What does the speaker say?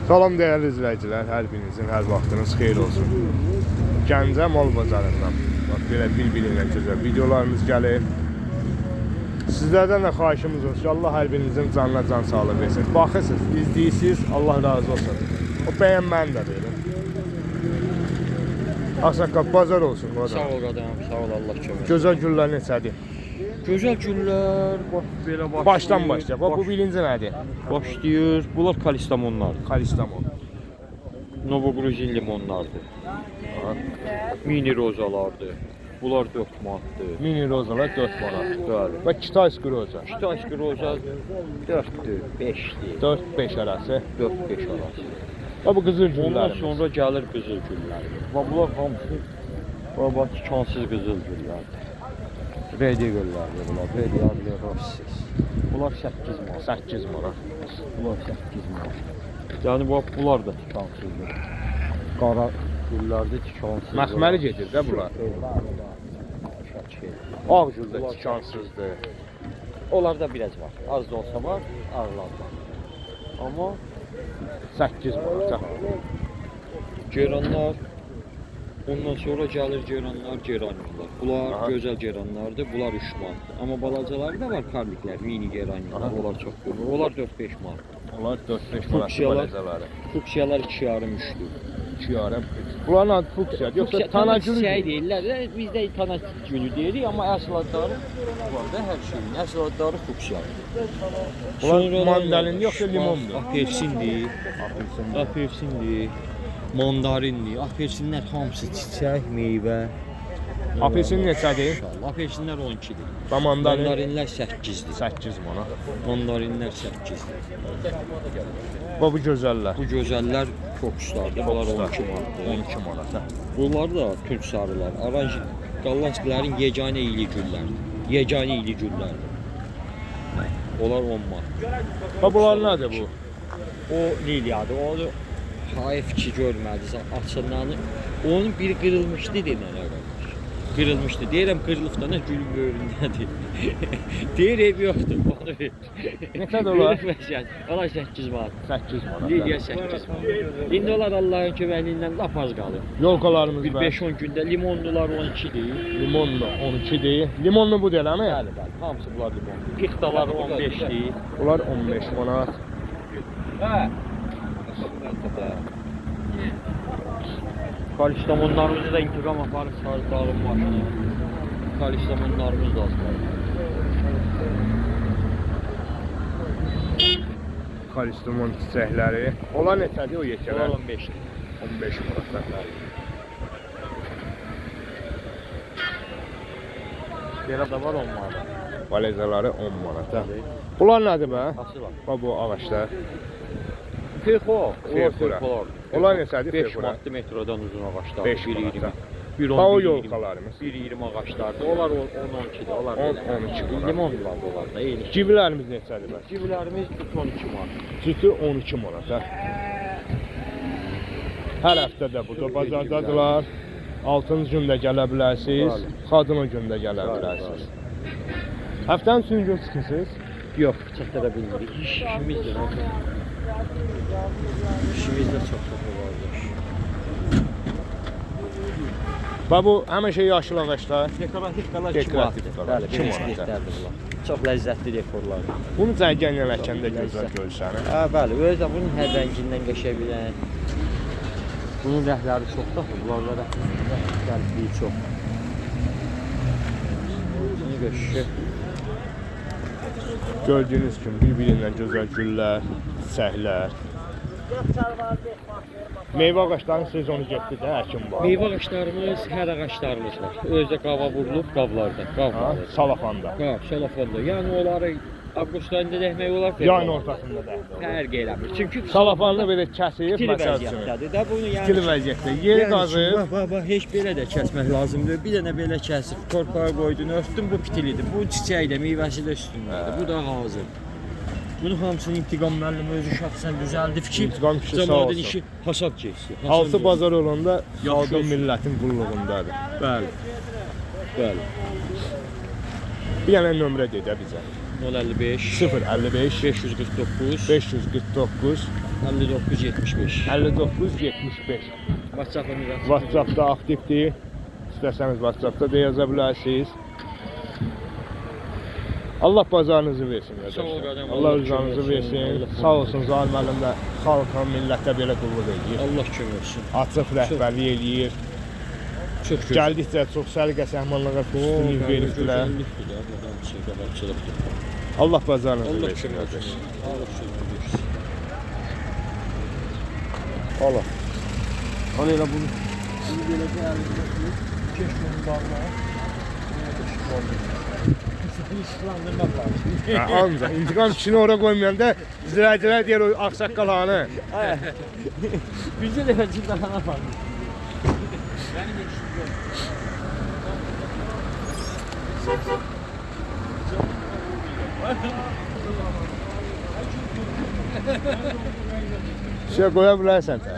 Salam değerli izleyiciler, her birinizin her vaxtınız xeyir olsun. Gəncə mal bazarından bak belə bir-birindən gözəl videolarımız gəlir. Sizlərdən də xahişimiz olsun ki, Allah hər birinizin canına can sağlığı versin. Baxırsınız, izləyirsiniz, Allah razı olsun. O bəyənməni də verin. Ağsaqqal bazar olsun. Sağ ol adam, sağ ol Allah kömək. Gözəl güllər neçədir? Gözəl güllər, bax belə başlayır. Başdan başlayaq. Bax bu birinci nədir? Başlayır. Bunlar kalistamonlardır. Kalistamon. Novogruzin limonlardır. Mini rozalardır. Bunlar 4 manatdır. Mini rozalar 4 manat. Bəli. Və Kitayski roza. Kitayski roza 4'dür, 5'dir. 4-5 arası. 4-5 arası. Və bu qızıl Ondan güllərimiz. sonra gəlir qızıl güllər. Bax bunlar hamısı bax kansız qızıl güllərdir. Redi güllərdir bunlar. Redi adlı rossiz. Bunlar 8 manat. 8 manat. Bunlar 8 manat. Yəni bax bunlar da tikansızdır. Qara güllərdə tikansız. Məxməri gedir də bunlar. Ağ güldə tikansızdır. Onlarda biraz var. Az da olsa var, ağlar var. Amma 8 manat. Geranlar, ondan sonra gəlir geranlar, geranlar. Bunlar Aha. gözəl geranlardır, bunlar 3 manatdır. Amma balacaları da var, karliklər, mini geranlar, onlar çox görür. Onlar 4-5 manat. Onlar 4-5 manat balacaları. Fuksiyalar 2 yarım 3'dür. 2 yarım. Bunların adı fuksiya. Yoxsa tana gülü şey deyirlər, bizdə tana gülü deyirik, amma əsl adları var da hər şeyin. Əsl adları fuksiyadır. Bunlar mandalin yoxsa limondur? Apelsindir, apelsindir, mandarindir. Apelsinlər hamısı çiçək, meyvə. Apelsin neçədir? Apelsinlər 12'dir. Və mandalin Mandarinlər 8'dir. 8 manat. Mandarinlər 8'dir. Və bu gözəllər. Bu gözəllər fokuslardır. Bunlar 12 manatdır. 12 manat. Bunlar da türk sarılar. Aranj qallançıların yeganə iyili güllərdir. Yeganə iyili güllərdir. Onlar 10 manat. Və bunlar nədir bu? O liliyadır. Onu hayf ki görmədi. Açılanı. Onun biri qırılmışdı denən qardaş. Qırılmışdı. Deyirəm qırılıbda nə gülün böyründədir. Deyir ev yoxdur. Onu ver. Neçədir olar? Onlar 8 manat. 8 manat. Liliya 8 manat. İndi onlar Allahın köməkliyindən lap az qalır. Yolkalarımız Bir var. 5-10 gündə limonlular 12'dir. Limonlu 12'dir. Limonlu bu deyil mi? Bəli, bəli. Hamısı bunlar limonlu. Pixtalar 15'dir. Bunlar 15 manat. Kalistamonlarımızı da intiqam aparıb sarıdağın başına. Kalistamonlarımız da az qalır. Kalistamon çiçəkləri. Onlar neçədir o yekələr? Onlar 15'dir. 15 manat. Belə də var onlarda. Balezaları 10 manata. Bunlar nədir bə?Ası var. Bax bu ağaçlar. Fexo. Fexolar. Onlar neçədir 5 fexolar? manatlı metrodan uzun ağaçlar. 5 1.20. manata. 1.10, Bax o 1.20. yolkalarımız. 1.20 ağaçlardır. Onlar 10-12'dir. Onlar 10-12 manat. limonlar da onlar da. Eyni. Civlərimiz neçədir bə? Civlərimiz 12 manat. Cütü 12 manata. Hər həftə də burada bazardadılar. 6-cı gündə gələ bilərsiniz. Xadına gündə gələ bilərsiniz. Həftənin üçün gün çıxırsınız? Yox, çatdıra bilmirik. İşimiz də var. İşimiz də çox var. Bax bu həmişə yaşıl ağaclar. Dekorativ qalar 2 Dekorativ manatdır. qalar, Bəli, 2 belə manatdır. skeletlərdir bunlar. Çox ləzzətli dekorlardır. Bunu cərgən yələkəndə gözəl görsənir. Hə, bəli, özü bunun hər rəngindən qəşə bilən. Bunun rəhləri çoxdur, bunlarla da qəlbliyi çox. Bunu göşüşür. Gördüyünüz kimi bir-birindən gözəl güllər, çiçəklər. Meyvə ağaçlarının sezonu getdi də, həkim var. Meyvə ağaçlarımız, hər ağaçlarımız var. Özdə qava vurulub qavlarda, qavlarda. Salafanda. Qav, salafanda. Yəni onları avqust ayında dəhmək olar. Yayın ortasında da. Fərq eləmir. Çünki Salafanı belə kəsib, fikir məsəl üçün. vəziyyətdədir də bunu yəni. Fikir vəziyyətdə. Yeri qazıb. Bax, heç belə də kəsmək lazımdır. Bir dənə belə kəsib, torpağa qoydun, örtdün, bu pitilidir. Bu çiçəyi də, meyvəsi də üstündədir. Bu da hazır. Bunu hamısını İntiqam müəllim özü şəxsən düzəldi fikir. İntiqam kişi sağ Cəmaətin olsun. işi hasad keçsin. Altı bazar olanda Yaxşı xalqın olsun. millətin qulluğundadır. Bəli. Bəli. Bir dənə nömrə deyə bizə. 055 055 549 549 5975. 5975. WhatsApp-ımız WhatsApp-da aktivdir. İstəsəniz WhatsApp-da da yaza bilərsiniz. Allah bazarınızı versin Sağ ol qardaşlar. qardaşım, Allah Allah rızanızı kömək etsin, versin. Allah Sağ olsun Zalim müəllim də xalqa, millətə belə qulluq edir. Allah kömək olsun. Açıq rəhbərlik eləyir. Çox gözəl. Gəldikcə çox səliqə səhmanlığa üstünlük veribdilər. Allah bazarınızı Allah versin kömək qardaş. olsun. Allah kömək olsun. Allah. Hani elə bunu Beləcə əlimizdə 2 gün bağla. Səni işlandırmaq lazım. ancaq intiqam işini ora qoymayanda izləyicilər deyir o ağsaqqal hanı. Bizə də cindana var. Mənim işim yox. Şey qoya bilərsən də.